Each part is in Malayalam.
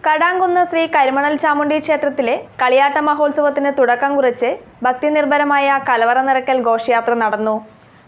കടാങ്കുന്ന് ശ്രീ കരിമണൽ ചാമുണ്ഡി ക്ഷേത്രത്തിലെ കളിയാട്ട മഹോത്സവത്തിന് തുടക്കം കുറിച്ച് ഭക്തിനിർഭരമായ കലവറ നിറയ്ക്കൽ ഘോഷയാത്ര നടന്നു.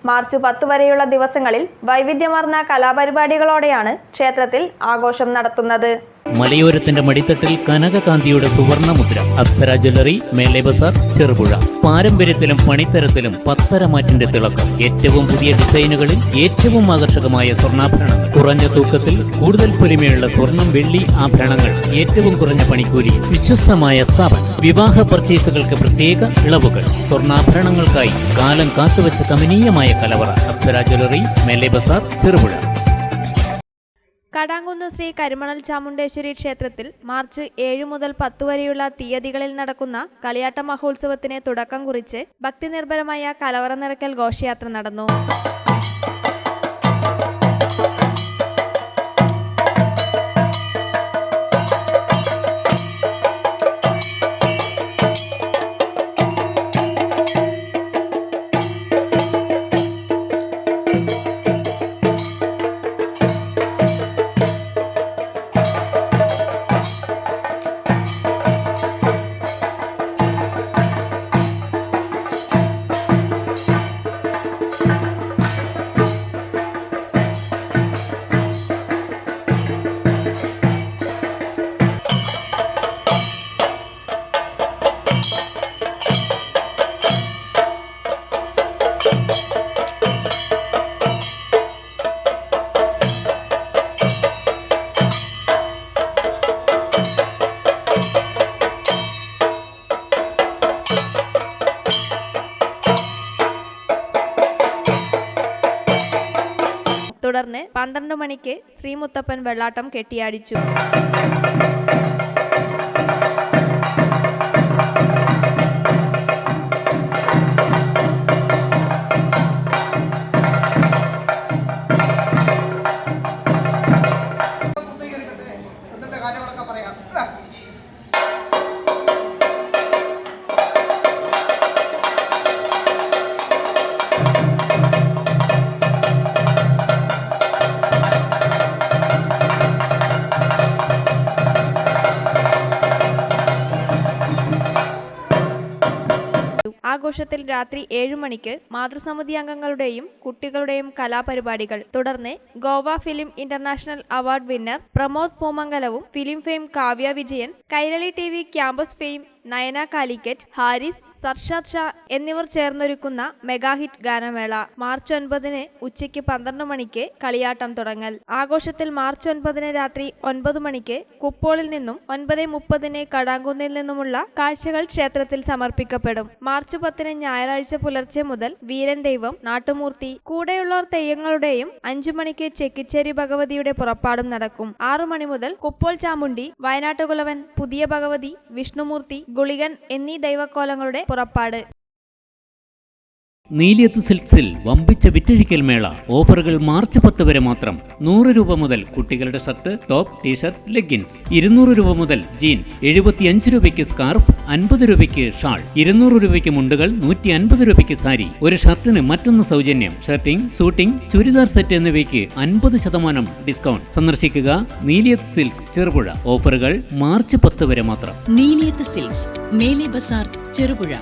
മാർച്ച് 10 വരെയുള്ള ദിവസങ്ങളിൽ വൈവിധ്യമാർന്ന കലാപരിപാടികളോടെയാണ് ക്ഷേത്രത്തിൽ ആഘോഷം നടത്തുന്നത്. മലയോരത്തിന്റെ മടിത്തട്ടിൽ കനകകാന്തിയുടെ സുവർണ മുദ്ര. അപ്സര ജ്വല്ലറി, മേലെ ബസാർ, ചെറുപുഴ. പാരമ്പര്യത്തിലും പണിത്തരത്തിലും പത്തരമാറ്റിന്റെ തിളക്കം. ഏറ്റവും പുതിയ ഡിസൈനുകളിൽ ഏറ്റവും ആകർഷകമായ സ്വർണ്ണാഭരണങ്ങൾ. കുറഞ്ഞ തൂക്കത്തിൽ കൂടുതൽ പൊലിമയുള്ള സ്വർണം, വെള്ളി ആഭരണങ്ങൾ. ഏറ്റവും കുറഞ്ഞ പണിക്കൂലി. വിശ്വസ്തമായ സ്ഥാപനം. വിവാഹ പർച്ചേസുകൾക്ക് പ്രത്യേക ഇളവുകൾ. സ്വർണ്ണാഭരണങ്ങൾക്കായി കാലം കാത്തുവച്ച കമനീയമായ കലവറ. അപ്സര ജ്വല്ലറി, മേലെ ബസാർ, ചെറുപുഴ. കടാങ്കുന്ന് ശ്രീ കരിമണൽ ചാമുണ്ടേശ്വരി ക്ഷേത്രത്തിൽ മാർച്ച് 7 മുതൽ 10 വരെയുള്ള തീയതികളിൽ നടക്കുന്ന കളിയാട്ട മഹോത്സവത്തിന് തുടക്കം കുറിച്ച് ഭക്തിനിർഭരമായ കലവറ നിറയ്ക്കൽ ഘോഷയാത്ര നടന്നു. തുടർന്ന് 12 മണിക്ക് ശ്രീമുത്തപ്പൻ വെള്ളാട്ടം കെട്ടിയാടിച്ചു. ആഘോഷത്തിൽ രാത്രി 7 മണിക്ക് മാതൃസമിതി അംഗങ്ങളുടെയും കുട്ടികളുടെയും കലാപരിപാടികൾ. തുടർന്ന് Goa film international award winner Pramod പൂമംഗലവും film fame Kavya Vijayan, Kairali TV campus fame Nayana Calicut, Haris, Sarshad Shah എന്നിവർ ചേർന്നൊരുക്കുന്ന മെഗാഹിറ്റ് ഗാനമേള. മാർച്ച് 9 ഉച്ചയ്ക്ക് 12 മണിക്ക് കളിയാട്ടം തുടങ്ങൽ. ആഘോഷത്തിൽ മാർച്ച് 9 രാത്രി 9 മണിക്ക് കുപ്പോളിൽ നിന്നും 9:30 കടാങ്കുന്നിൽ നിന്നുമുള്ള കാഴ്ചകൾ ക്ഷേത്രത്തിൽ സമർപ്പിക്കപ്പെടും. മാർച്ച് 10 ഞായറാഴ്ച പുലർച്ചെ മുതൽ വീരൻ ദൈവം, നാട്ടുമൂർത്തി, കൂടെയുള്ളവർ തെയ്യങ്ങളുടെയും 5 മണിക്ക് ചെക്കിച്ചേരി ഭഗവതിയുടെ പുറപ്പാടും നടക്കും. 6 മണി മുതൽ കുപ്പോൾ ചാമുണ്ടി, വയനാട്ടുകുലവൻ, പുതിയ ഭഗവതി, വിഷ്ണുമൂർത്തി, ഗുളികൻ എന്നീ ദൈവക്കോലങ്ങളുടെ പുറപ്പാട്. നീലിയത്ത് സിൽക്സിൽ വമ്പിച്ച വിറ്റഴിക്കൽ മേള. ഓഫറുകൾ മാർച്ച് 10 വരെ മാത്രം. 100 രൂപ മുതൽ കുട്ടികളുടെ ഷർട്ട്, ടോപ്പ്, ടീഷർട്ട്, ലെഗിൻസ്. 200 രൂപ മുതൽ ജീൻസ്. 75 രൂപയ്ക്ക് സ്കാർഫ്, 50 രൂപയ്ക്ക് ഷാൾ. 200 രൂപയ്ക്ക് മുണ്ടുകൾ, 150 രൂപയ്ക്ക് സാരി. ഒരു ഷർട്ടിന് മറ്റൊന്ന് സൗജന്യം. ഷർട്ടിംഗ്, സൂട്ടിംഗ്, ചുരിദാർ സെറ്റ് എന്നിവയ്ക്ക് 50% ഡിസ്കൗണ്ട്. സന്ദർശിക്കുക നീലിയത്ത് സിൽക്സ്, ചെറുപുഴ. ഓഫറുകൾ മാർച്ച് 10 വരെ മാത്രം. നീലിയത്ത് സിൽക്സ്, മേലെ ബസാർ, ചെറുപുഴ.